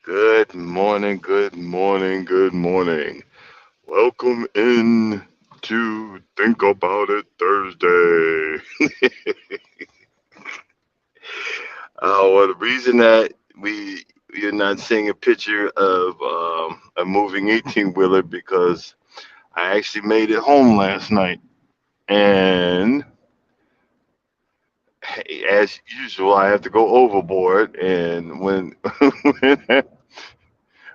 Good morning, good morning, good morning. Welcome in to Think About It Thursday. Well, the reason that you're not seeing a picture of a moving 18 wheeler because I actually made it home last night, and as usual, I have to go overboard. And when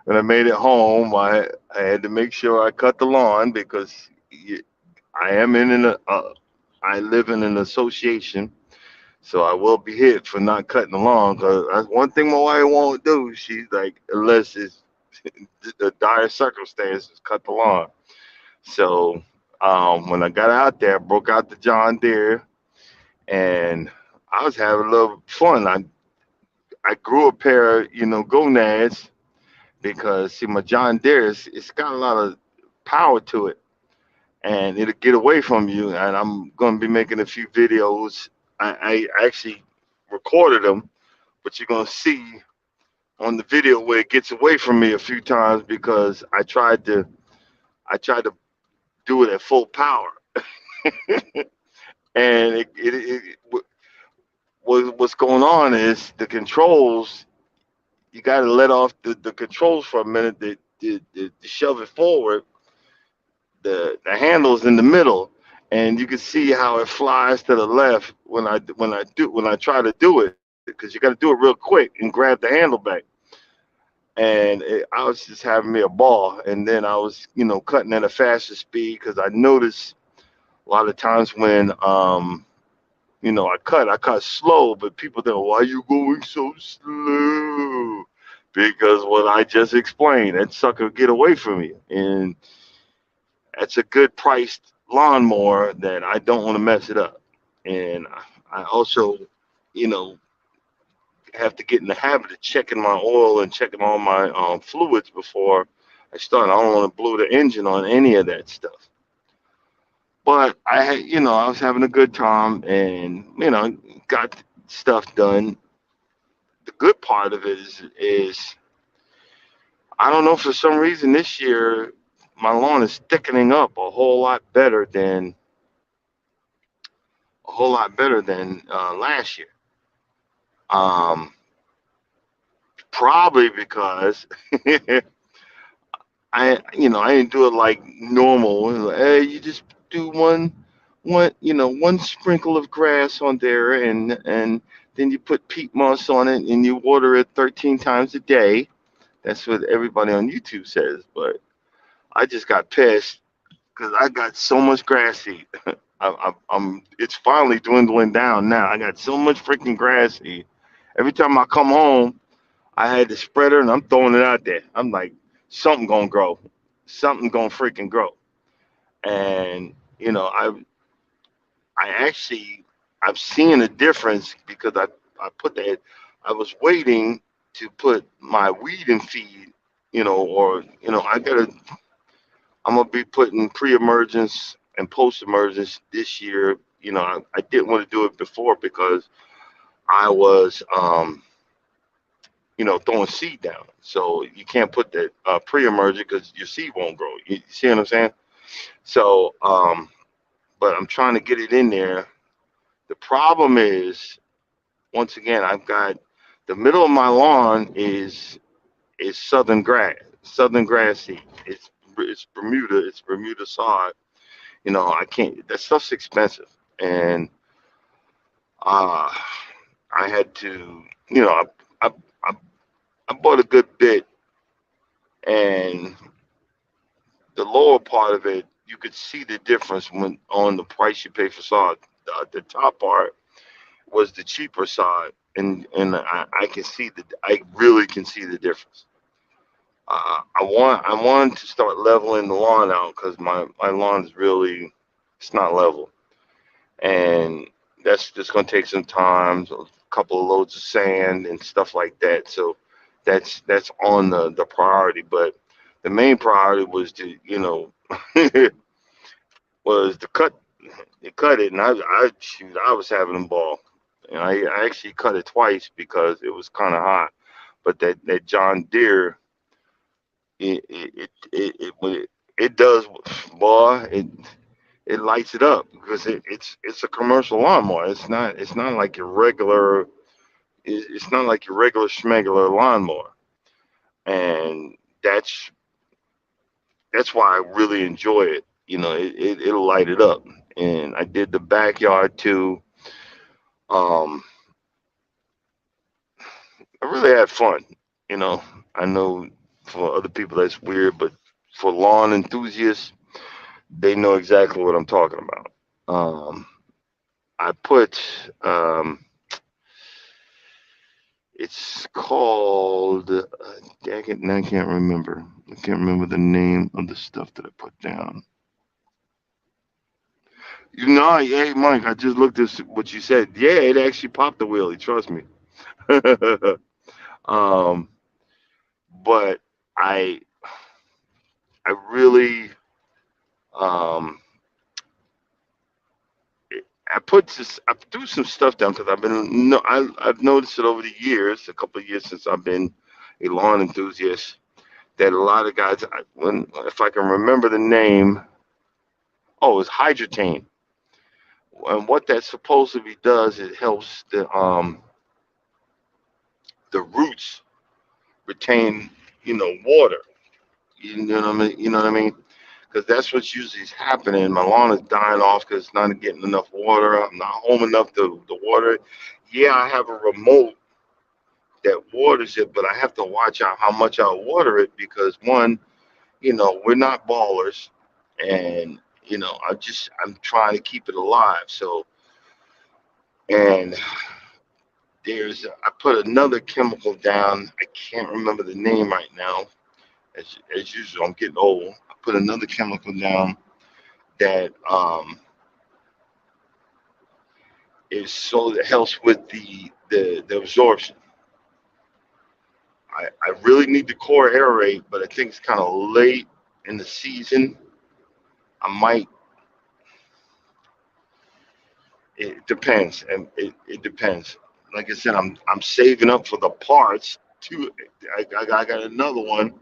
I made it home, I had to make sure I cut the lawn because I am in I live in an association, so I will be hit for not cutting the lawn. Cause that's one thing my wife won't do. She's like, unless it's the dire circumstances, cut the lawn. So when I got out there, I broke out the John Deere, and I was having a little fun. I grew a pair, gonads because see my John Deere, it's got a lot of power to it, and it'll get away from you. And I'm going to be making a few videos. I actually recorded them, but you're going to see on the video where it gets away from me a few times because I tried to do it at full power, and what's going on is the controls. You got to let off the controls for a minute to shove it forward. The handle's in the middle, and you can see how it flies to the left when I try to do it because you got to do it real quick and grab the handle back. And I was just having me a ball, and then I was cutting at a faster speed because I noticed a lot of times when I cut slow, but people think, why are you going so slow? Because what I just explained, that sucker get away from me, and that's a good priced lawnmower that I don't want to mess it up. And I also, you know, have to get in the habit of checking my oil and checking all my fluids before I start. I don't want to blow the engine on any of that stuff. But I was having a good time, and got stuff done. The good part of it is I don't know, for some reason this year my lawn is thickening up a whole lot better than last year. Um, Probably because I didn't do it like normal. Like, hey, you just do one sprinkle of grass on there, and then you put peat moss on it, and you water it 13 times a day. That's what everybody on YouTube says, but I just got pissed because I got so much grass seed. It's finally dwindling down now. I got so much freaking grass seed. Every time I come home, I had the spreader and I'm throwing it out there. I'm like, something gonna grow, something gonna freaking grow. And I actually I've seen a difference because I put that. I was waiting to put my weed and feed, or I'm gonna be putting pre-emergence and post-emergence this year. I didn't want to do it before because I was throwing seed down. So you can't put that pre-emerger because your seed won't grow. You see what I'm saying? So, but I'm trying to get it in there. The problem is, once again, I've got the middle of my lawn is southern grass seed. It's Bermuda. It's Bermuda sod. I can't. That stuff's expensive, and uh, I had to. I, I I bought a good bit, and the lower part of it, you could see the difference when on the price you pay for sod. The top part was the cheaper side, and I can see I really can see the difference. I want to start leveling the lawn out because my lawn is really, it's not level, and that's just going to take some time, so a couple of loads of sand and stuff like that. So that's on the priority, but the main priority was to was to cut it, and I shoot, I was having a ball, and I actually cut it twice because it was kind of hot. But that John Deere, it does, boy, it lights it up because it's a commercial lawnmower. It's not like your regular, it's not like your regular schmegular lawnmower, and that's why I really enjoy it. It'll light it up. And I did the backyard too. Um, I really had fun. You know, I know for other people that's weird, but for lawn enthusiasts, they know exactly what I'm talking about. Um, I put, it's called, dang it, now I can't remember. I can't remember the name of the stuff that I put down. Hey, Mike, I just looked at what you said. Yeah, it actually popped the wheelie. Trust me. um, but I, I really, um, I threw some stuff down because I've been no, I've noticed it over the years, a couple of years since I've been a lawn enthusiast, that a lot of guys, when if I can remember the name, oh, it's hydrotane. And what that supposedly does, it helps the roots retain, water. You know what I mean? You know what I mean? Because that's what's usually happening. My lawn is dying off because it's not getting enough water. I'm not home enough to water it. Yeah, I have a remote that waters it, but I have to watch out how much I water it because one, we're not ballers, and I'm trying to keep it alive. So, and I put another chemical down. I can't remember the name right now. As usual, I'm getting old. I put another chemical down that is so that helps with the absorption. I really need to core aerate, but I think it's kind of late in the season. I might. It depends, and it depends. Like I said, I'm saving up for the parts. Too. I got another one.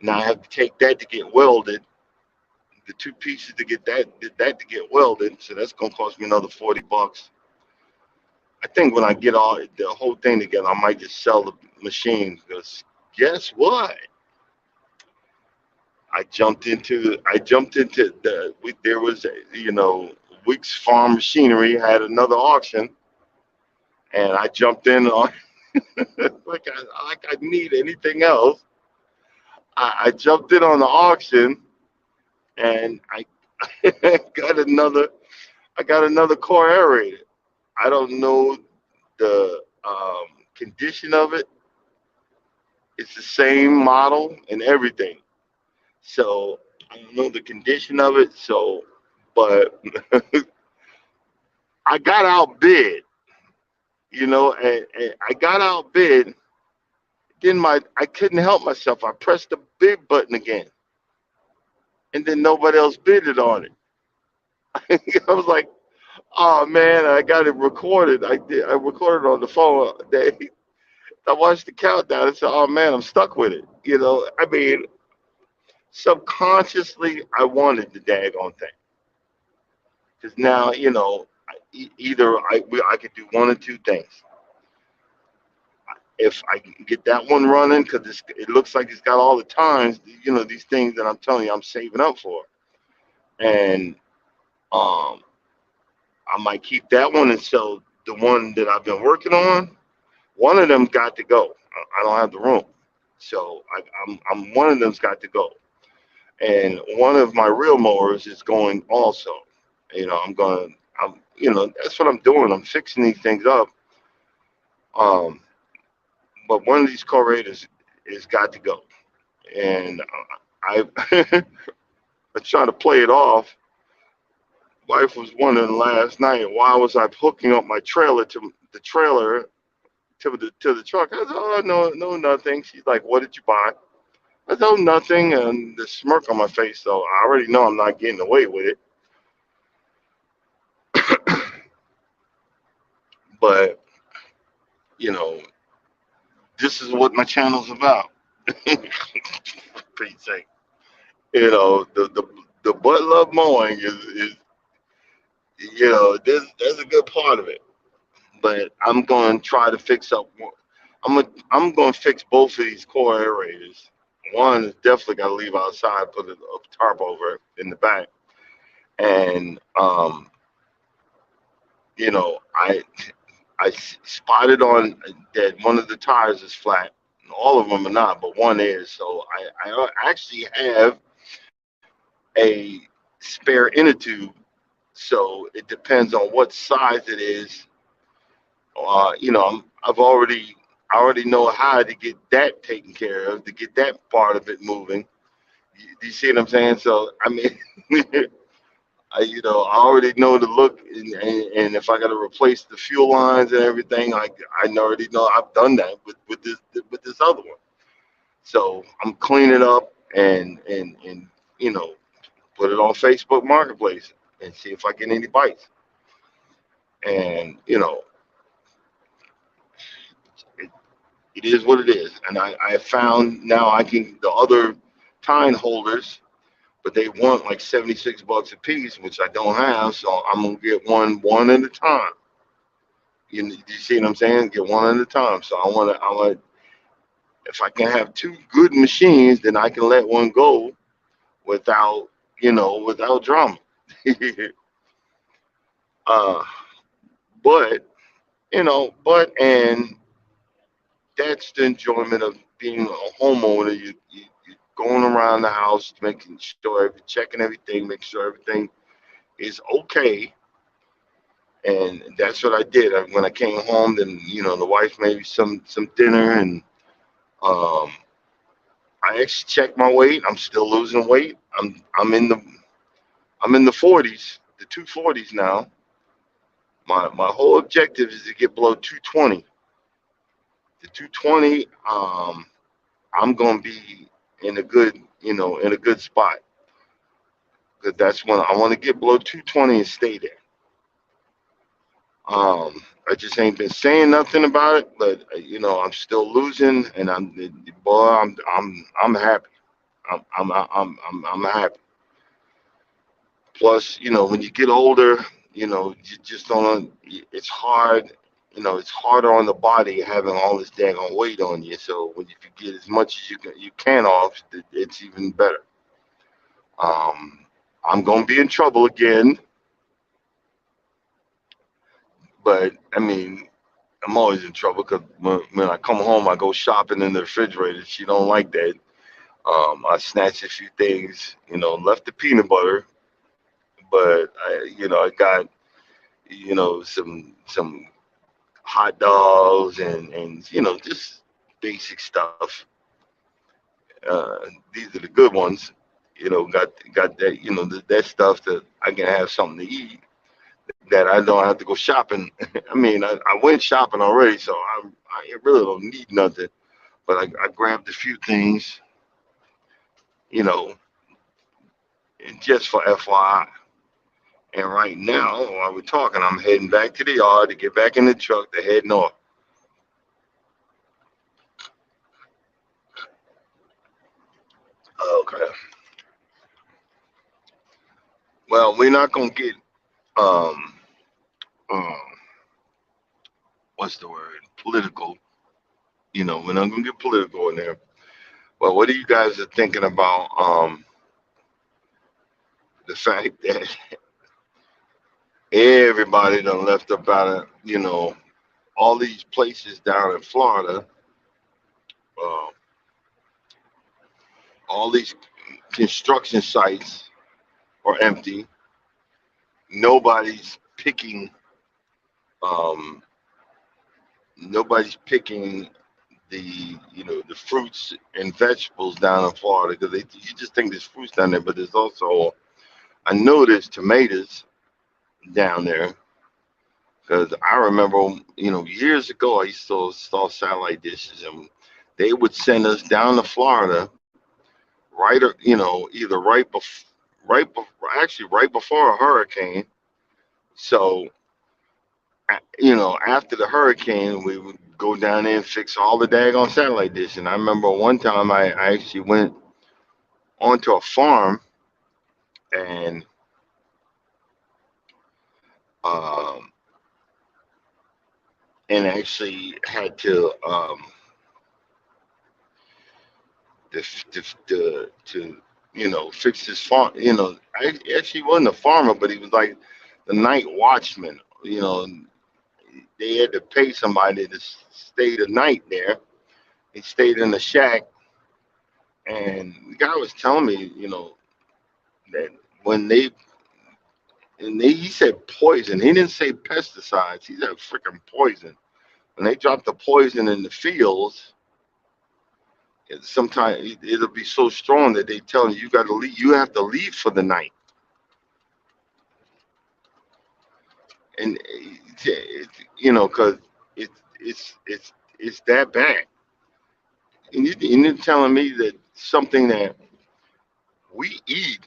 Now I have to take that to get welded. The two pieces to get that to get welded. So that's gonna cost me another $40. I think when I get all the whole thing together, I might just sell the machine because guess what? I jumped into there was Weeks Farm Machinery had another auction, and I jumped in on like I need anything else. I jumped in on the auction, and I got another I got another core aerator. I don't know the condition of it. It's the same model and everything. So I don't know the condition of it. So, but I got outbid, and I got outbid. Then I couldn't help myself. I pressed the bid button again, and then nobody else bidded on it. I was like, oh man, I got it recorded. I did. I recorded on the phone. I watched the countdown and said, "Oh man, I'm stuck with it." I mean, subconsciously, I wanted the daggone thing because now, either I could do one or two things. If I can get that one running, because it looks like it's got all the times, these things that I'm telling you, I'm saving up for, and um, I might keep that one and sell the one that I've been working on. One of them got to go. I don't have the room, so I'm one of them's got to go, and one of my real mowers is going also. I'm going. That's what I'm doing. I'm fixing these things up. Um, but one of these Corrators is got to go, and I I try to play it off. Wife was wondering last night why was I hooking up my trailer to the trailer to the truck. I said, "Oh no, no, nothing." She's like, "What did you buy?" I said, "Oh, nothing," and the smirk on my face. So I already know I'm not getting away with it. But you know, this is what my channel's about. Pete's sake, the butt love mowing is there's a good part of it. But I'm going to try to fix up. I'm going to fix both of these core aerators. One is definitely got to leave outside, put a tarp over it in the back, and I spotted on that one of the tires is flat. All of them are not, but one is. So I actually have a spare inner tube. So it depends on what size it is. I already know how to get that taken care of, to get that part of it moving. You see what I'm saying? So I mean, I already know the look, and if I got to replace the fuel lines and everything, I already know I've done that with this other one. So I'm cleaning up and you know put it on Facebook Marketplace and see if I get any bites. And it, it is what it is. And I found now I can the other tine holders, but they want like $76 a piece, which I don't have. So I'm gonna get one at a time. You see what I'm saying? Get one at a time. So I want if I can have two good machines, then I can let one go without without drama. uh, but and that's the enjoyment of being a homeowner. You going around the house, making sure, checking everything, making sure everything is okay. And that's what I did. When I came home, then the wife made me some dinner, and um, I actually checked my weight. I'm still losing weight. I'm in the 40s, the 240s now. My whole objective is to get below 220. The 220, I'm gonna be in a good in a good spot. Because that's when I want to get below 220 and stay there. I just ain't been saying nothing about it, but I'm still losing, and boy, I'm happy. I'm happy. Plus, when you get older, you just don't. It's hard. It's harder on the body having all this daggone weight on you. So when you get as much as you can off, it's even better. Um, I'm gonna be in trouble again, but I mean, I'm always in trouble because when I come home, I go shopping in the refrigerator. She don't like that. I snatched a few things, left the peanut butter, but I got some hot dogs and just basic stuff. These are the good ones. Got that that stuff that I can have something to eat that I don't have to go shopping. I mean, I went shopping already, so I really don't need nothing. But I grabbed a few things, you know, and just for FYI. And right now, while we're talking, I'm heading back to the yard to get back in the truck to head north. Okay. Well, we're not gonna get um um what's the word? Political. We're not gonna get political in there. But what are you guys are thinking about the fact that everybody done left about it, all these places down in Florida, uh, all these construction sites are empty. Nobody's picking um nobody's picking the fruits and vegetables down in Florida because you just think there's fruits down there, but there's also I know there's tomatoes down there because I remember years ago I used to install satellite dishes and they would send us down to Florida either actually right before a hurricane. So after the hurricane, we would go down there and fix all the daggone satellite dish. And I remember one time I actually went onto a farm and um, actually had to fix this farm. I actually wasn't a farmer, but he was like the night watchman. They had to pay somebody to stay the night there. He stayed in the shack, and the guy was telling me, that when he said poison. He didn't say pesticides. He said freaking poison. When they drop the poison in the fields, sometimes it'll be so strong that they tell you got to leave. You have to leave for the night, and because it's that bad. And you're telling me that something that we eat,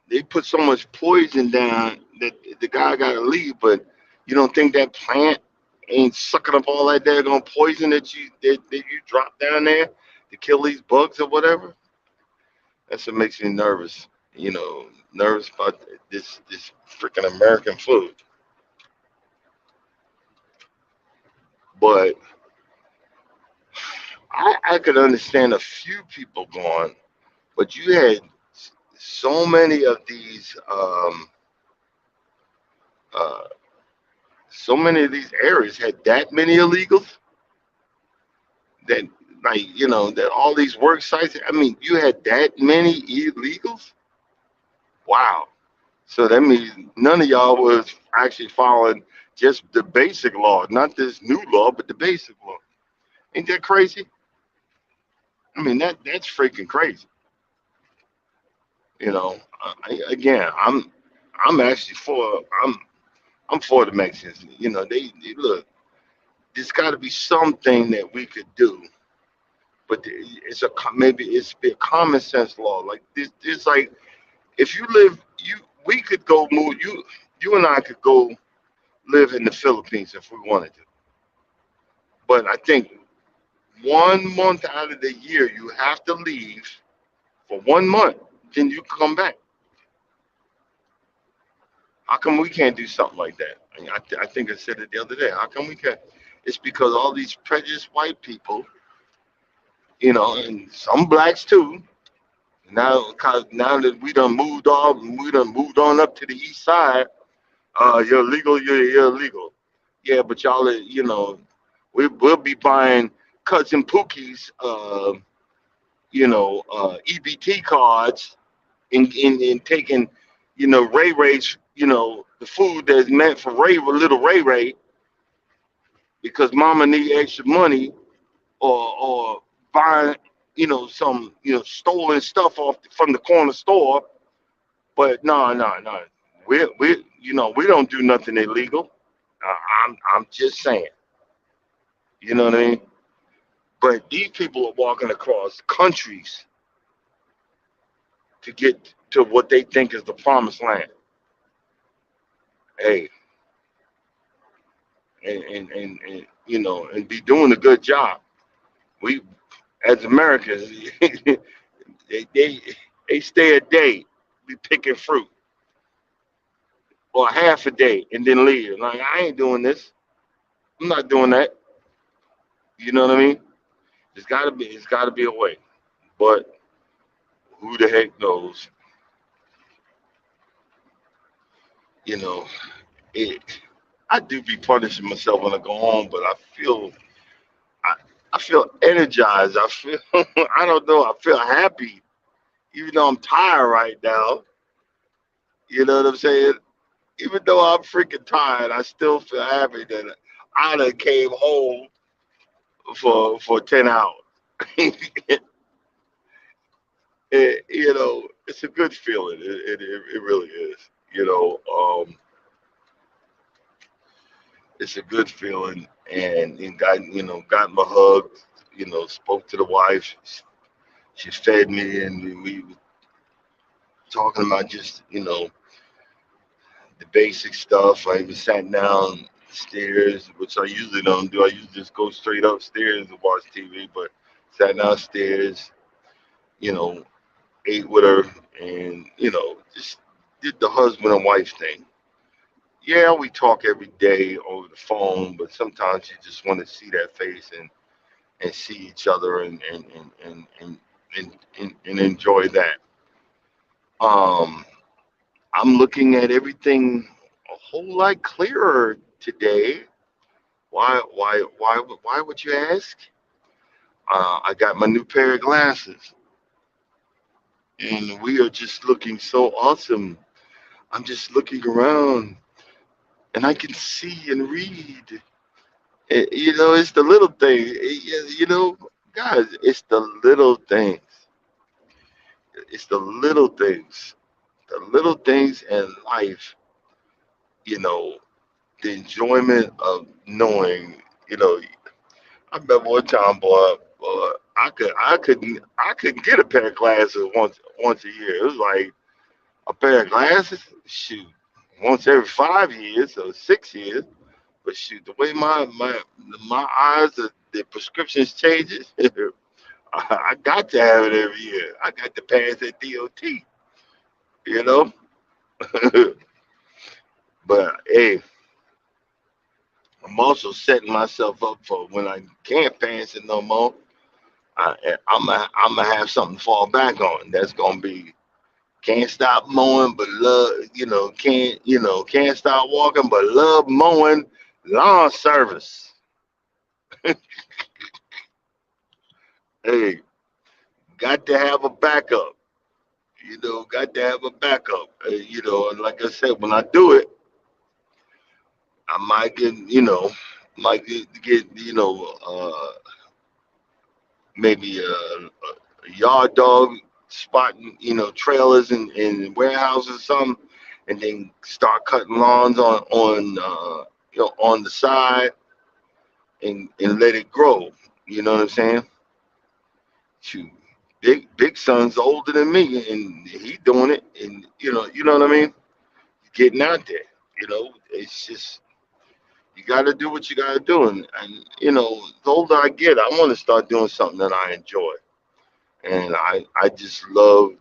they put so much poison down that the guy got to leave, but you don't think that plant ain't sucking up all that daggone poison that you drop down there to kill these bugs or whatever? That's what makes me nervous. Nervous about this freaking American food. But I could understand a few people going, but you had so many of these uh, so many of these areas had that many illegals that that all these work sites. I mean, you had that many illegals. Wow. So that means none of y'all was actually following just the basic law, not this new law, but the basic law. Ain't that crazy? I mean, that's freaking crazy. Again, I'm actually I'm for the Mexicans. They look. There's got to be something that we could do, but maybe it's be a common sense law. Like this, it's like if you live, we could go move. You and I could go live in the Philippines if we wanted to. But I think 1 month out of the year you have to leave for 1 month, then you come back. How come we can't do something like that? I think I said it the other day. How come we can't? It's because all these prejudiced white people, and some blacks too. Now that we done moved on up to the east side. You're illegal. You're illegal. Yeah, but y'all, we'll be buying cousin Pookie's, EBT cards and taking, Ray Ray's, the food that's meant for little Ray Ray, because Mama need extra money, or buying, some, stolen stuff from the corner store. But no, no, no, we don't do nothing illegal. I'm just saying, you know what I mean. But these people are walking across countries to get to what they think is the promised land. Hey, and and be doing a good job. We as Americans, They they they stay a day, be picking fruit, or half a day, and then leave. Like I ain't doing this. I'm not doing that. You know what I mean? It's gotta be a way. But who the heck knows? You know, it. I do be punishing myself when I go home, but I, I feel energized. I feel I don't know. I feel happy, even though I'm tired right now. You know what I'm saying? Even though I'm freaking tired, I still feel happy that I done came home for 10 hours. It's a good feeling. It really is. You know, it's a good feeling, and got my hug. Spoke to the wife. She fed me, and we were talking about just the basic stuff. I even sat down stairs, which I usually don't do. I usually just go straight upstairs and watch TV, but sat downstairs, you know, ate with her, and just did the husband and wife thing. Yeah, we talk every day over the phone, but sometimes you just want to see that face and see each other and enjoy that. Um, I'm looking at everything a whole lot clearer today. Why would you ask? I got my new pair of glasses, and we are just looking so awesome. I'm just looking around, and I can see and read. It's the little things. Guys, it's the little things. It's the little things. The little things in life. You know, the enjoyment of knowing. You know, I remember one time, boy, I couldn't get a pair of glasses once a year. It was like a pair of glasses, shoot, once every 5 years or 6 years. But shoot, the way my eyes, the prescriptions changes, I got to have it every year. I got to pass that DOT, you know. But hey, I'm also setting myself up for when I can't pass it no more. I'm gonna have something to fall back on. That's gonna be can't stop mowing, but love. Can't stop walking, but love mowing lawn service. Hey, got to have a backup. Got to have a backup. And like I said, when I do it, I might get maybe a yard dog spotting, trailers and warehouses or something, and then start cutting lawns on the side and let it grow. You know what I'm saying? Shoot, big son's older than me, and he doing it, and you know what I mean. Getting out there, it's just you got to do what you got to do, and the older I get, I want to start doing something that I enjoy, and I just love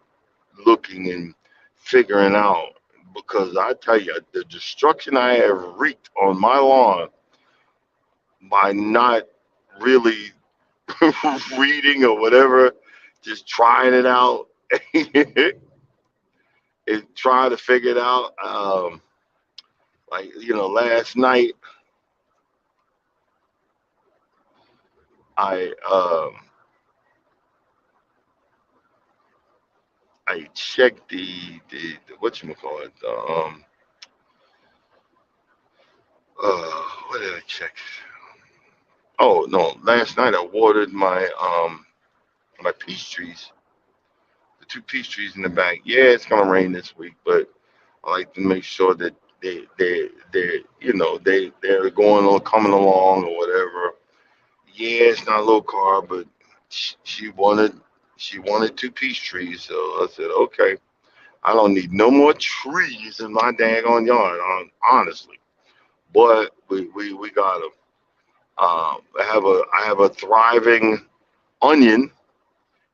looking and figuring out because I tell you the destruction I have wreaked on my lawn by not really reading or whatever, just trying it out and trying to figure it out. Like last night I I checked the what you call it. What did I check? Oh no! Last night I watered my peach trees, the two peach trees in the back. Yeah, it's gonna rain this week, but I like to make sure that they're going on coming along or whatever. Yeah, it's not low carb, but she wanted two peach trees, so I said okay. I don't need no more trees in my daggone yard, honestly. But we got them. I have a thriving onion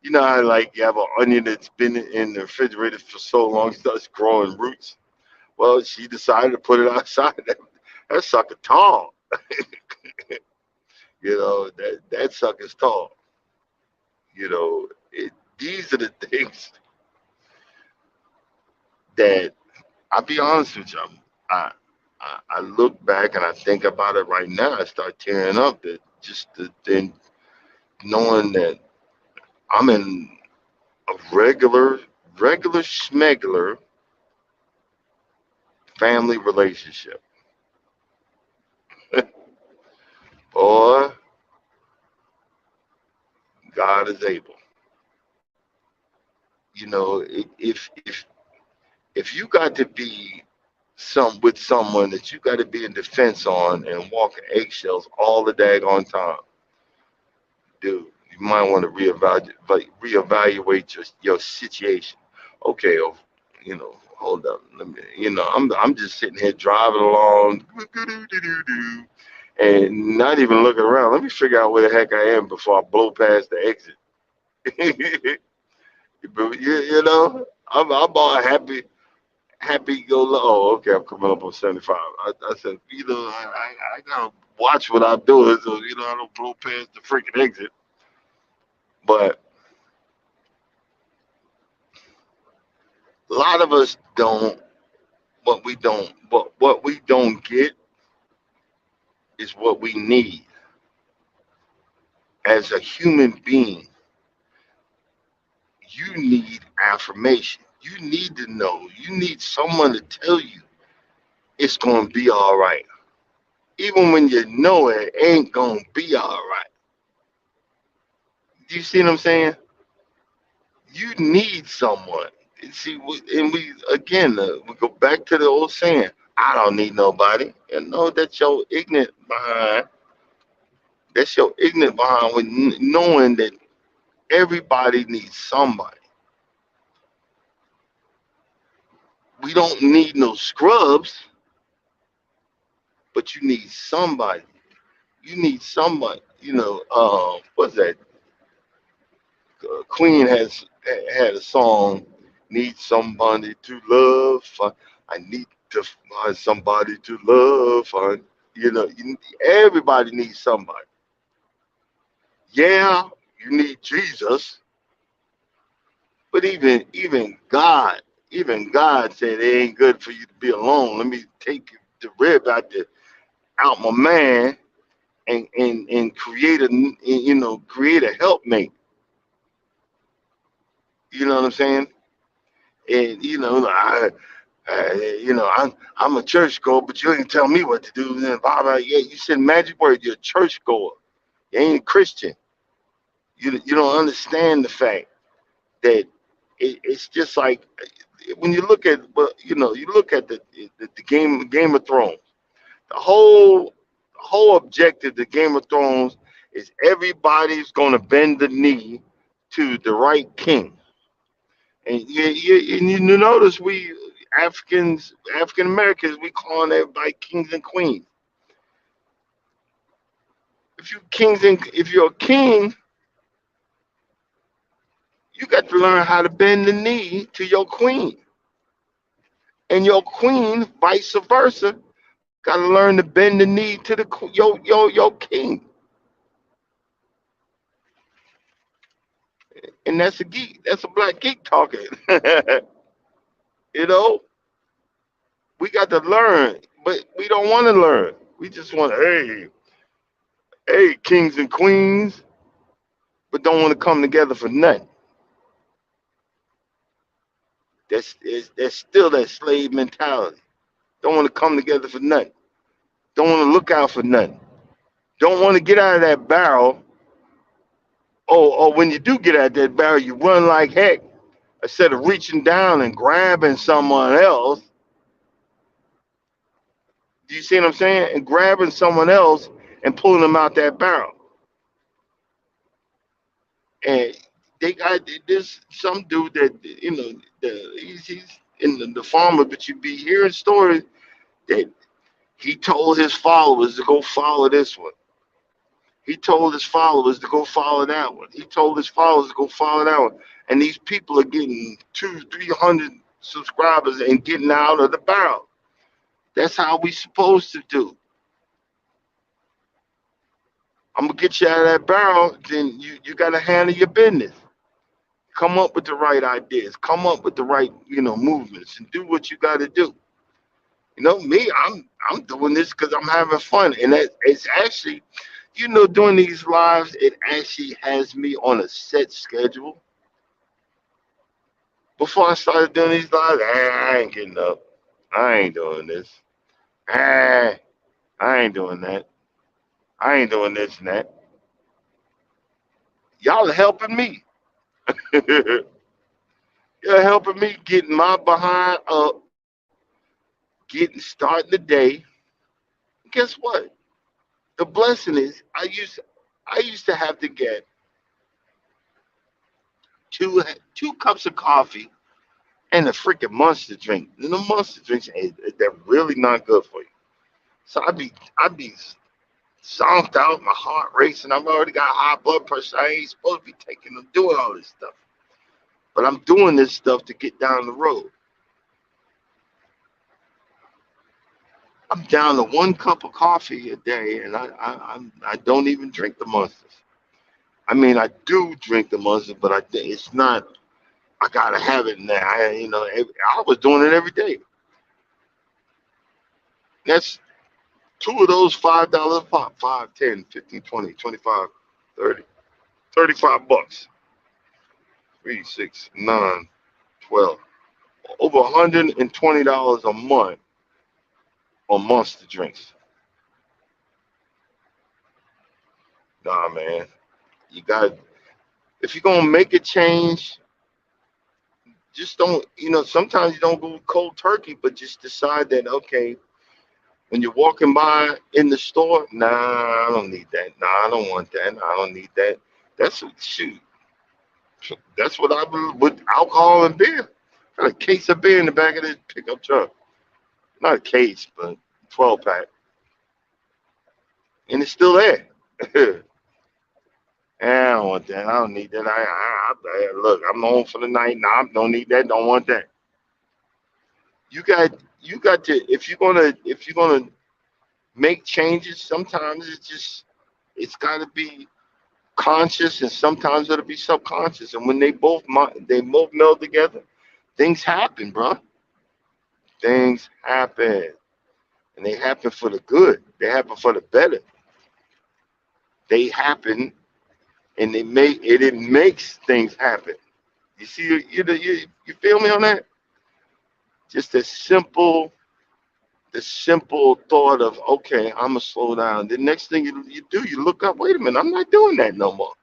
You know how like you have an onion that's been in the refrigerator for so long, it starts growing roots. Well, she decided to put it outside. That sucker tall. That sucker's tall. You know, these are the things that I'll be honest with you. I, I look back and I think about it right now. I start tearing up. That just then knowing that I'm in a regular schmegular family relationship. Boy, God is able. If you got to be some with someone that you got to be in defense on and walk eggshells all the daggone time, dude, you might want to reevaluate your situation. Okay, hold up. Let me, I'm just sitting here driving along, and not even looking around. Let me figure out where the heck I am before I blow past the exit. But I'm all happy go. Oh, okay, I'm coming up on 75. I said, I gotta watch what I'm doing, so I don't blow past the freaking exit. But a lot of us don't. What we don't get is what we need as a human being. You need affirmation. You need to know. You need someone to tell you it's gonna be all right, even when you know it ain't gonna be all right. Do you see what I'm saying? You need someone. See, and we again, we go back to the old saying, "I don't need nobody." And no, that's your ignorant behind. That's your ignorant behind with knowing that everybody needs somebody. We don't need no scrubs, but you need somebody. You need somebody. What's that? Queen had a song, "Need somebody to love." I need to find somebody to love. Everybody needs somebody. Yeah, you need Jesus, but even God said it ain't good for you to be alone. Let me take the rib out my man and create a helpmate. You know what I'm saying? And I'm a church goer, but you ain't tell me what to do. And blah, blah, yeah, you said magic word. You're a church goer. You ain't a Christian. You don't understand the fact that it's just like when you look at, well, you look at the Game of Thrones. The whole objective of Game of Thrones is everybody's going to bend the knee to the right king. And you notice we African Americans, we calling everybody kings and queens. If you're a king, you got to learn how to bend the knee to your queen, and your queen, vice versa, got to learn to bend the knee to your king, and that's a geek. That's a black geek talking. you know, we got to learn, but we don't want to learn. We just want, hey, kings and queens, but don't want to come together for nothing. That's still that slave mentality. Don't want to come together for nothing. Don't want to look out for nothing. Don't want to get out of that barrel. Or when you do get out of that barrel, you run like heck. Instead of reaching down and grabbing someone else, do you see what I'm saying? And grabbing someone else and pulling them out that barrel. And they got this some dude that he's in the farmer, but you be hearing stories that he told his followers to go follow this one. He told his followers to go follow that one. He told his followers to go follow that one. And these people are getting 300 subscribers and getting out of the barrel. That's how we supposed to do. I'm gonna get you out of that barrel. Then you got to handle your business. Come up with the right ideas. Come up with the right movements and do what you got to do. Me, I'm doing this because I'm having fun, and that it's actually, doing these lives. It actually has me on a set schedule. Before I started doing these lives, I ain't getting up. I ain't doing this. Ah, I ain't doing that. I ain't doing this and that. Y'all are helping me. You're helping me getting my behind up, starting the day. Guess what? The blessing is I used to have to get two cups of coffee and a freaking monster drink. And the monster drinks they're really not good for you. So I'd be zonked out, my heart racing. I've already got high blood pressure. I ain't supposed to be taking them doing all this stuff. But I'm doing this stuff to get down the road. I'm down to one cup of coffee a day, and I don't even drink the monsters. I mean, I do drink the monsters, but I think it's not. I gotta have it now. I was doing it every day. That's two of those $5 pop, 5, 10, 15, 20, 25, 30, 35 bucks. 3, 6, 9, 12. Over $120 a month on monster drinks. Nah, man. You got if you're gonna make a change, just don't. Sometimes you don't go cold turkey, but just decide that okay, when you're walking by in the store, nah, I don't need that. Nah, I don't want that. Nah, I don't need that. That's shoot. That's what I do with alcohol and beer. Got a case of beer in the back of this pickup truck. Not a case, but 12 pack, and it's still there. I don't want that. I don't need that. Look. I'm home for the night. Nah, I don't need that. Don't want that. You got to if you're gonna make changes. Sometimes it's got to be conscious, and sometimes it'll be subconscious. And when they both meld together, things happen, bro. Things happen, and they happen for the good. They happen for the better. They happen, and it makes things happen. You see, you feel me on that? Just the simple thought of okay, I'm gonna slow down. The next thing you do, you look up. Wait a minute, I'm not doing that no more.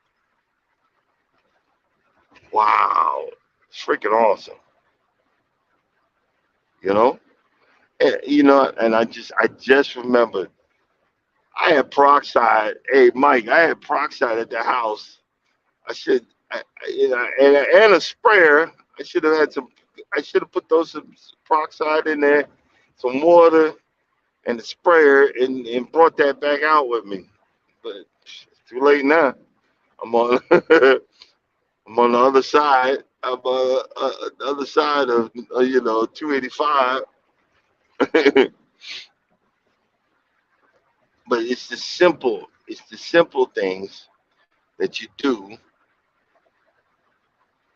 Wow, it's freaking awesome. You know, and I just remembered I had peroxide. Hey, Mike, I had peroxide at the house. I should, and a sprayer. I should have had some. I should have put those some peroxide in there, some water, and the sprayer, and brought that back out with me. But it's too late now. I'm on. I'm on the other side. I'm the other side of 285. But it's the simple things that you do.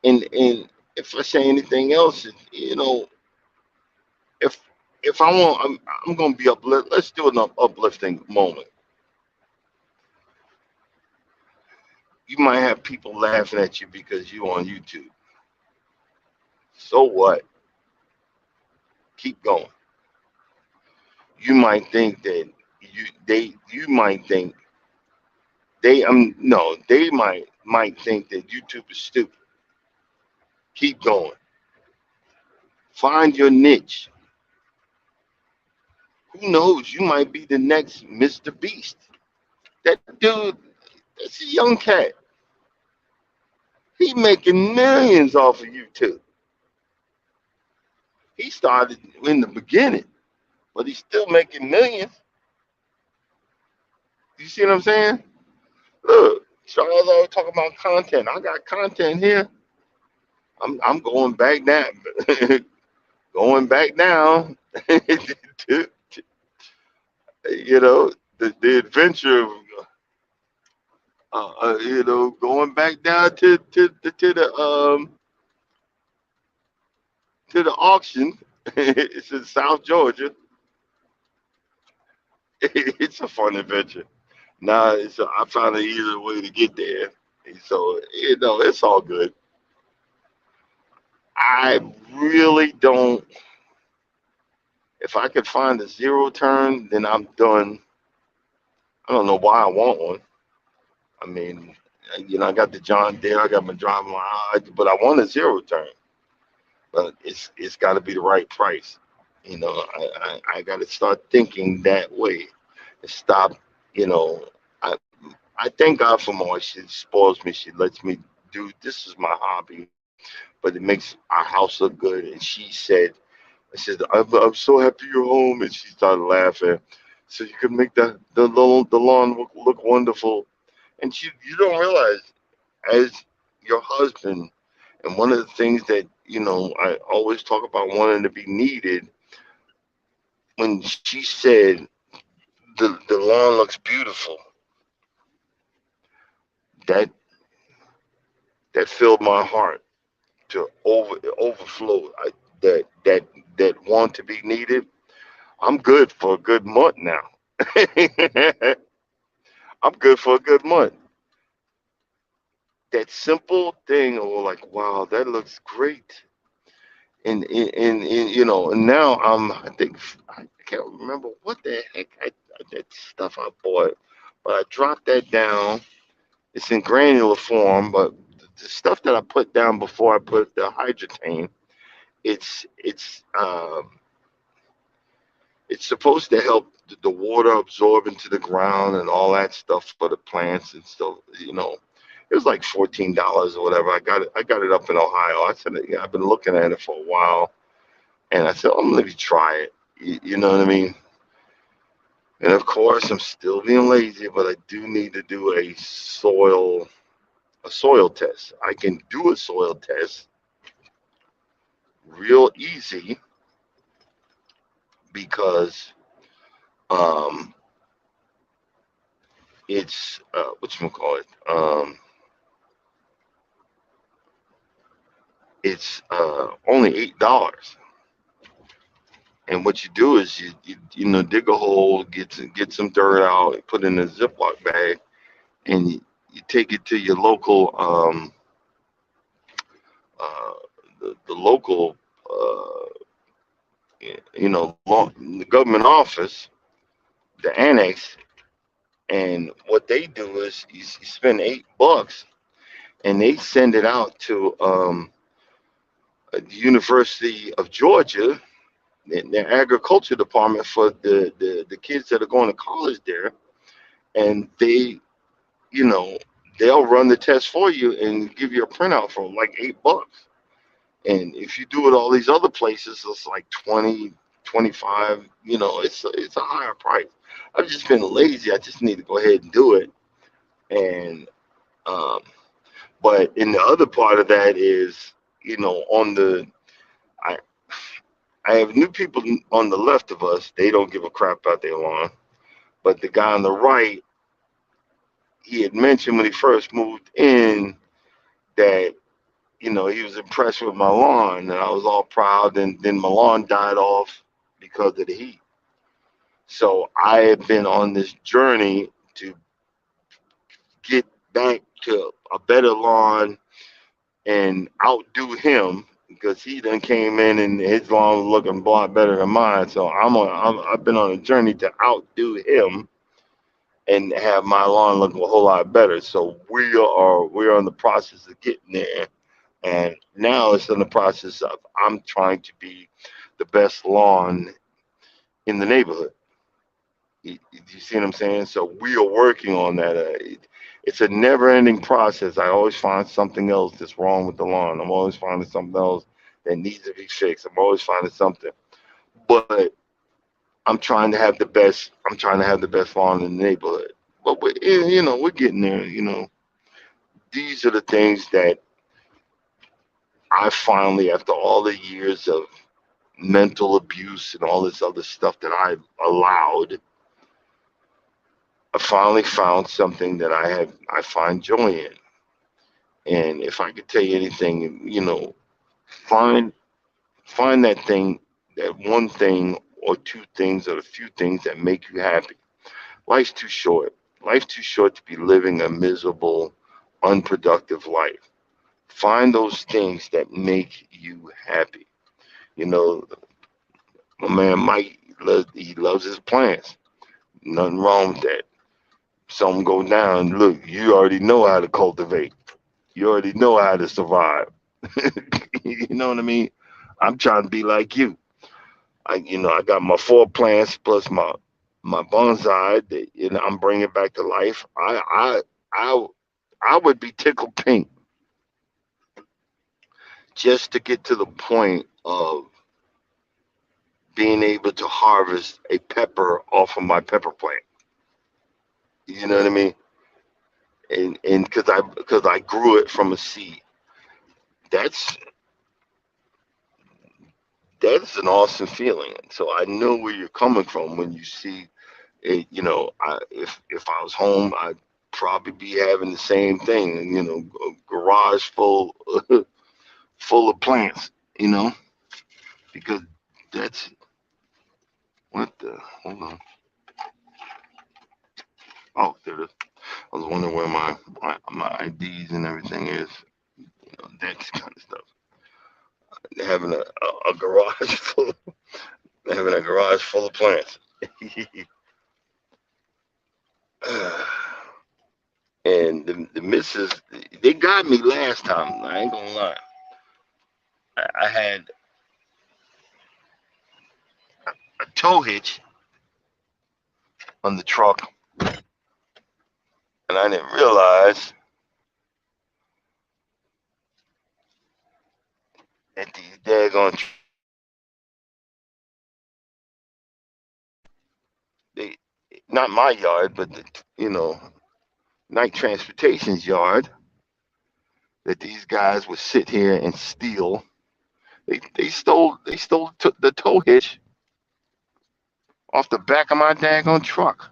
And if I say anything else, if if I want, I'm gonna be uplift. Let's do an uplifting moment. You might have people laughing at you because you on YouTube. So what? Keep going. You might think that you might think they no they might think that YouTube is stupid. Keep going. Find your niche. Who knows? You might be the next Mr. Beast. That dude, that's a young cat. He making millions off of YouTube. He started in the beginning, but he's still making millions. You see what I'm saying? Look, Charles always talking about content. I got content here. I'm going back now, going back now. to, the adventure of going back down to the auction. It's in South Georgia. It's a fun adventure. Now I found an easier way to get there. So it's all good. I really don't. If I could find a zero turn, then I'm done. I don't know why I want one. I mean, I got the John Deere, I got my driving my, but I want a zero turn. But it's got to be the right price. I got to start thinking that way and stop. You know, I I thank God for Mars. She spoils me. She lets me do. This is my hobby, but it makes our house look good. And she said, "I said I'm so happy you're home," and she started laughing. So you can make the lawn look wonderful. And you don't realize as your husband, and one of the things that I always talk about wanting to be needed. When she said the lawn looks beautiful, that that filled my heart to overflow. That want to be needed. I'm good for a good month now. I'm good for a good month. That simple thing, or like, wow, that looks great. And now I think I can't remember what the heck that stuff I bought, but I dropped that down. It's in granular form, but the stuff that I put down before I put the hydrotain, it's it's um, it's supposed to help the water absorb into the ground and all that stuff for the plants and stuff. It was like $14 or whatever. I got it up in Ohio. I said, yeah, I've been looking at it for a while, and I said, let me try it. You know what I mean? And of course, I'm still being lazy, but I do need to do a soil test. I can do a soil test real easy because um, it's what you call it. It's only $8. And what you do is you dig a hole, get some dirt out, put it in a Ziploc bag, and you take it to your local uh, the local the government office, the annex, and what they do is you spend $8, and they send it out to the University of Georgia, their agriculture department for the kids that are going to college there, and you know they'll run the test for you and give you a printout for like $8. And if you do it all these other places, it's like 20, 25. It's a higher price. I've just been lazy. I just need to go ahead and do it. And um, but in the other part of that is, on the I I have new people on the left of us. They don't give a crap about their lawn. But the guy on the right, he had mentioned when he first moved in that he was impressed with my lawn, and I was all proud. And then my lawn died off because of the heat. So I have been on this journey to get back to a better lawn and outdo him because he done came in and his lawn was looking a lot better than mine. So I've been on a journey to outdo him and have my lawn look a whole lot better. So we're in the process of getting there, and now it's in the process of I'm trying to be the best lawn in the neighborhood. You see what I'm saying? So we are working on that. It's a never-ending process. I always find something else that's wrong with the lawn. I'm always finding something else that needs to be fixed. I'm always finding something. But I'm trying to have the best. I'm trying to have the best lawn in the neighborhood. but we're getting there. These are the things that I finally, after all the years of mental abuse and all this other stuff that I allowed, I finally found something that I find joy in. And if I could tell you anything, find find that thing, that one thing or two things or a few things that make you happy. Life's too short. Life's too short to be living a miserable, unproductive life. Find those things that make you happy. You know, my man Mike, he loves his plants. Nothing wrong with that. Something go down. Look, you already know how to cultivate. You already know how to survive. You know what I mean? I'm trying to be like you. I got my four plants plus my bonsai that I'm bringing back to life. I I would be tickled pink just to get to the point of being able to harvest a pepper off of my pepper plant. You know what I mean? And because I grew it from a seed. That's that's an awesome feeling. So I know where you're coming from when you see it. If I was home, I'd probably be having the same thing. A garage full of plants. Because that's what the hold on. Oh, there it is. I was wondering where my IDs and everything is. That kind of stuff. Having a garage having a garage full of plants. And the missus, they got me last time. I ain't gonna lie. I had a tow hitch on the truck, and I didn't realize that these daggone they not my yard, but night transportation's yard that these guys would sit here and steal. They stole the tow hitch off the back of my daggone truck.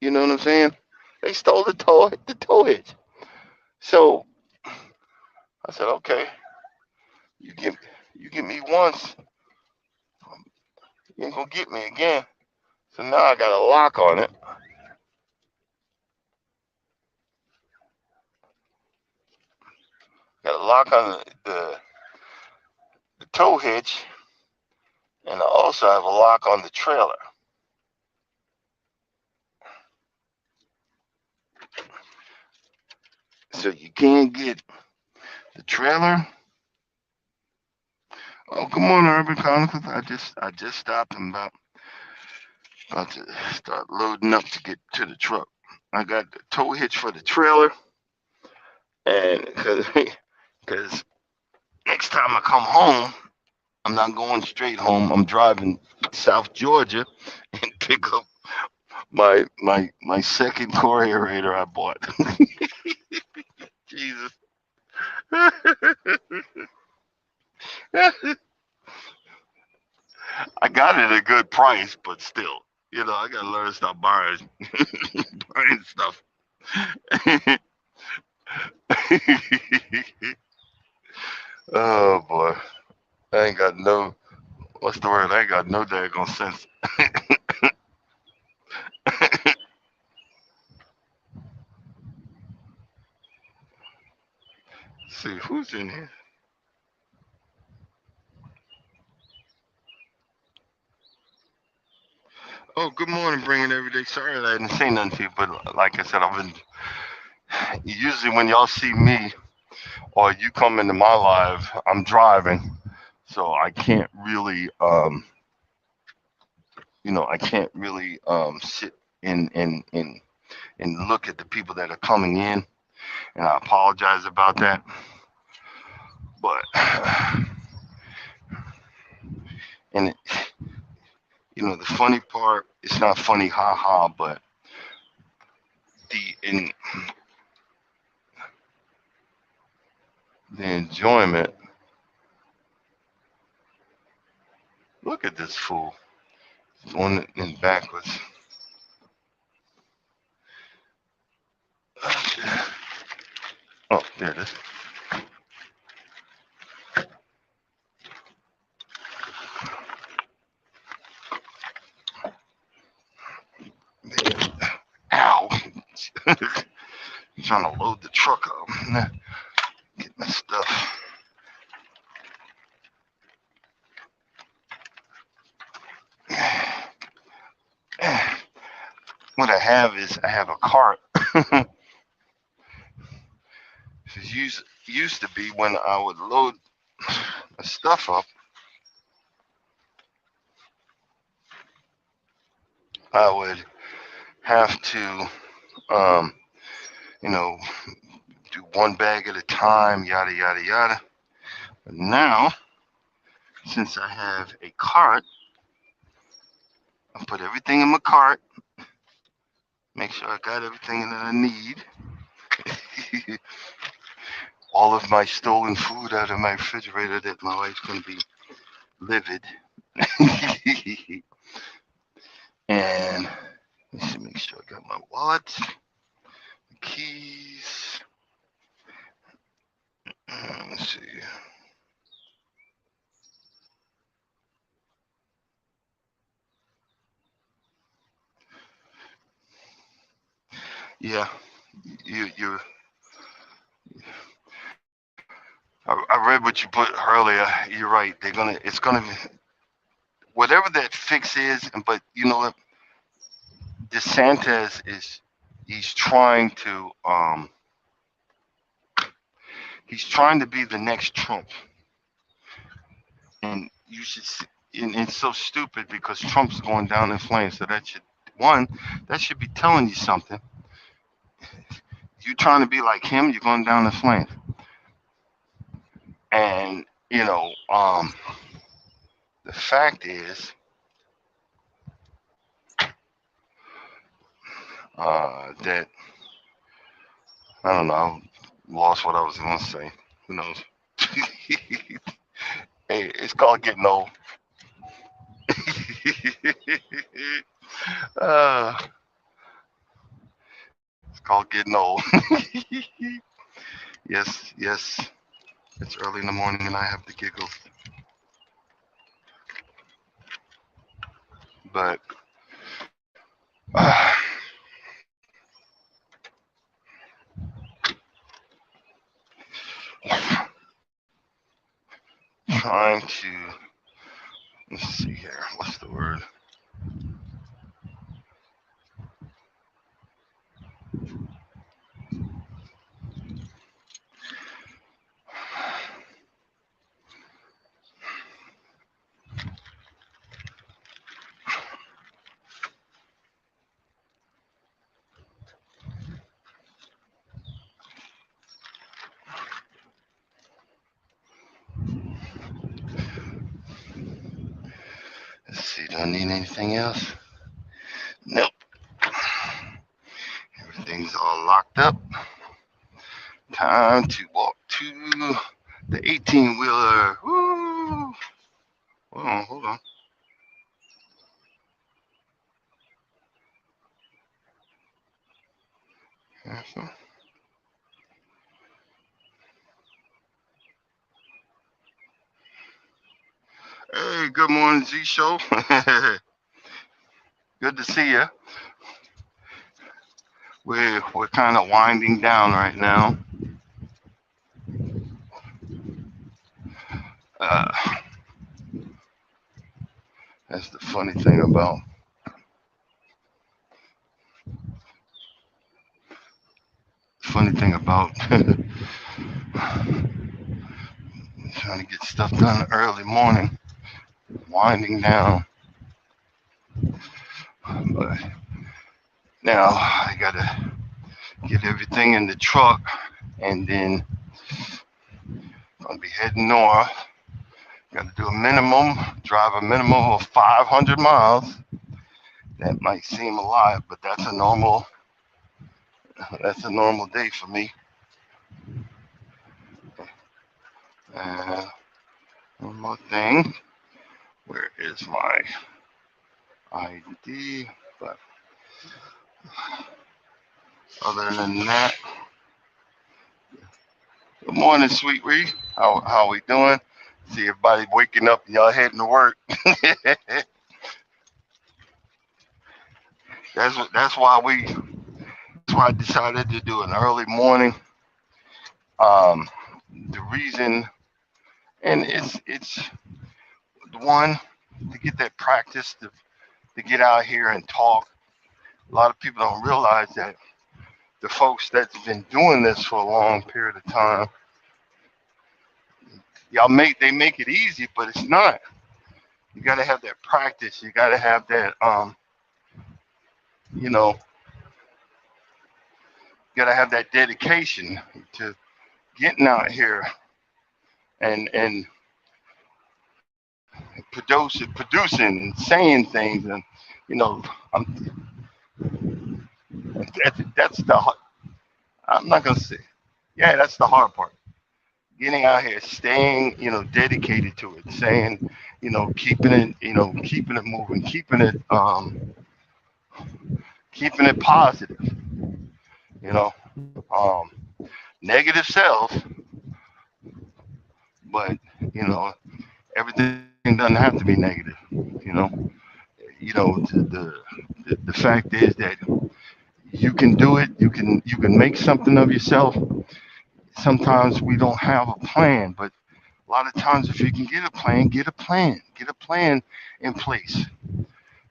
You know what I'm saying? They stole the tow hitch. So I said, okay, you get you get me once, you ain't gonna get me again. So now I got a lock on it. Got a lock on the tow hitch, and I also have a lock on the trailer. So you can't get the trailer. Oh, good morning, Urban Chronicles. I just stopped and about to start loading up to get to the truck. I got the tow hitch for the trailer, and because next time I come home, I'm not going straight home. I'm driving South Georgia and pick up my second core aerator I bought. Jesus. I got it at a good price, but still, I gotta learn to stop buying stuff. Oh boy, I ain't got no. What's the word? I ain't got no daggone sense. See who's in here. Oh, good morning, bringing every day. Sorry that I didn't say nothing to you, but like I said, I've been. Usually when y'all see me or you come into my live, I'm driving, so I can't really sit and look at the people that are coming in, and I apologize about that. But and the funny part, it's not funny, ha ha, but in the enjoyment. Look at this fool on it in backwards. Oh, there it is. Ow! I'm trying to load the truck up. Get my stuff. What I have is I have a cart. It used to be when I would load my stuff up, I would have to, um, you know, do one bag at a time, yada yada yada. But now, since I have a cart, I put everything in my cart, make sure I got everything that I need. All of my stolen food out of my refrigerator that my wife's gonna be livid. And let's see, make sure I got my wallet, keys. Let's see. Yeah, you. I read what you put earlier. You're right. It's gonna be whatever that fix is. But you know what? DeSantis he's trying to he's trying to be the next Trump, and you should. And it's so stupid because Trump's going down in flames. So that should be telling you something. You trying to be like him, you're going down in flames. And the fact is, that I don't know. I lost what I was going to say. Who knows? Hey, it's called getting old. uh, it's called getting old. Yes, yes. It's early in the morning and I have the giggles. But uh, trying to, let's see here. What's the word? Let's see. Do I need anything else? Nope. Everything's all locked up. Time to walk to the 18-wheeler. Woo! Hold on. Hey, good morning, Z Show. Good to see you. We're kind of winding down right now. Uh, that's the funny thing about trying to get stuff done early morning, winding down. But now I gotta get everything in the truck, and then I'll be heading north Got to do a minimum, drive a minimum of 500 miles. That might seem a lot, but that's a normal day for me. And one more thing, where is my ID? But other than that, good morning, Sweet Ree. How we doing? See everybody waking up and y'all heading to work. That's why I decided to do an early morning. Um, the reason, and it's one, to get that practice, to get out here and talk. A lot of people don't realize that the folks that's been doing this for a long period of time, they make it easy, but it's not. You got to have that practice. You got to have that you know, got to have that dedication to getting out here and producing and saying things, and you know, that's the. I'm not gonna say, yeah, that's the hard part. Getting out here, staying, dedicated to it, saying, keeping it moving, keeping it positive. You know, um, negative self, but you know, everything doesn't have to be negative. You know, the fact is that you can do it. You can make something of yourself. Sometimes we don't have a plan, but a lot of times if you can get a plan in place.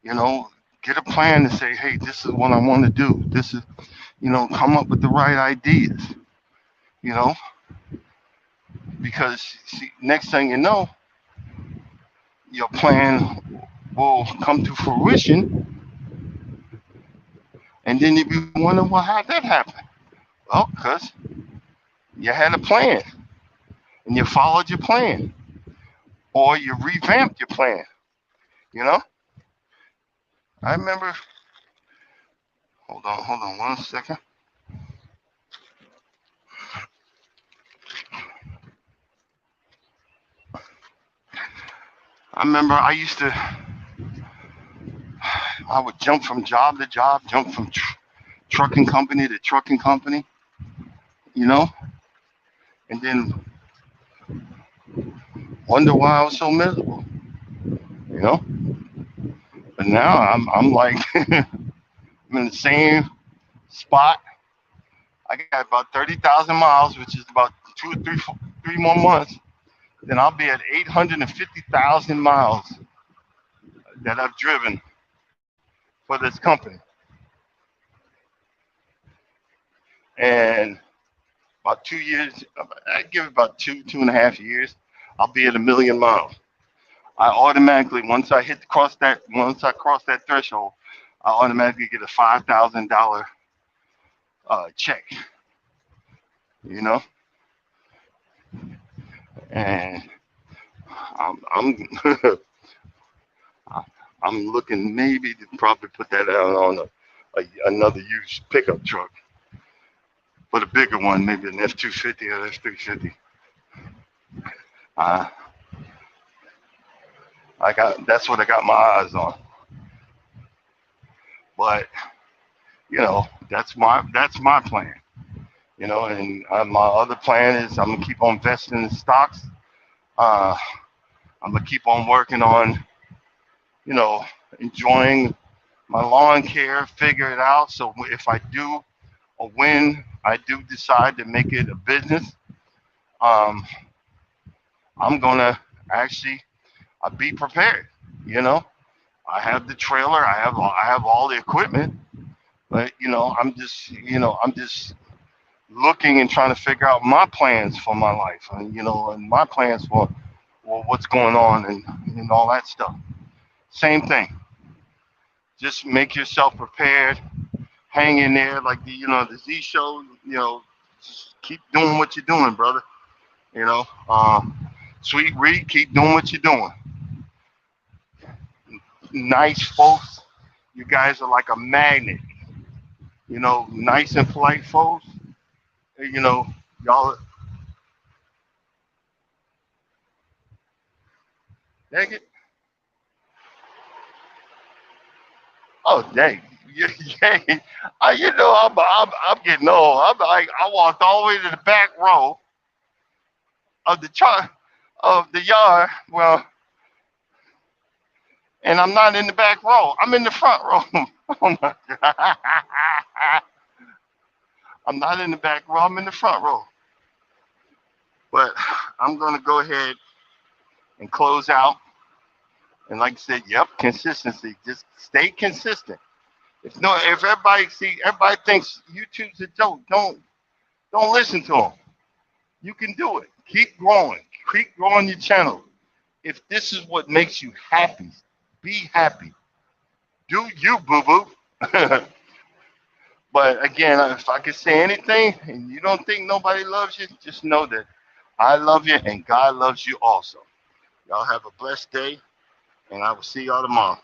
You know, get a plan to say, hey, this is what I want to do. This is, come up with the right ideas. You know, because see, next thing you know, your plan will come to fruition, and then you be wondering, well, how'd that happen? Well, because you had a plan and you followed your plan, or you revamped your plan. You know, I remember. Hold on 1 second. I remember I would jump from job to job, jump from trucking company to trucking company, you know, and then wonder why I was so miserable, you know. But now I'm like I'm in the same spot. I got about 30,000 miles, which is about 3 more months. Then I'll be at 850,000 miles that I've driven for this company, and about 2 years, I give it about 2.5 years, I'll be at 1 million miles. I automatically, once I cross that threshold, I automatically get a $5,000 check, you know, and I'm I'm looking maybe to probably put that out on another used pickup truck, but a bigger one, maybe an F-250 or F-350. Uh, that's what I got my eyes on, but that's my plan. And my other plan is I'm gonna keep on investing in stocks. Uh, I'm gonna keep on working on, you know, enjoying my lawn care, figure it out. So if I do, or when I do decide to make it a business, um, I'm gonna actually be prepared. You know, I have the trailer, I have all the equipment, but I'm just looking and trying to figure out my plans for my life, and my plans for, well, what's going on, and all that stuff. Same thing. Just make yourself prepared. Hang in there, like the Z show. Just keep doing what you're doing, brother. You know. Sweet Reed, keep doing what you're doing. Nice folks. You guys are like a magnet. Nice and polite folks. You know, y'all. Dang it. Oh, dang. Yeah. I'm getting old. I'm like, I walked all the way to the back row of the yard. Well, and I'm not in the back row. I'm in the front row. Oh my God. I'm not in the back row. I'm in the front row. But I'm gonna go ahead and close out. And like I said, yep, consistency. Just stay consistent. If everybody thinks YouTube's a joke, don't listen to them. You can do it. Keep growing. Keep growing your channel. If this is what makes you happy, be happy. Do you, boo boo? But again, if I could say anything, and you don't think nobody loves you, just know that I love you and God loves you also. Y'all have a blessed day, and I will see y'all tomorrow.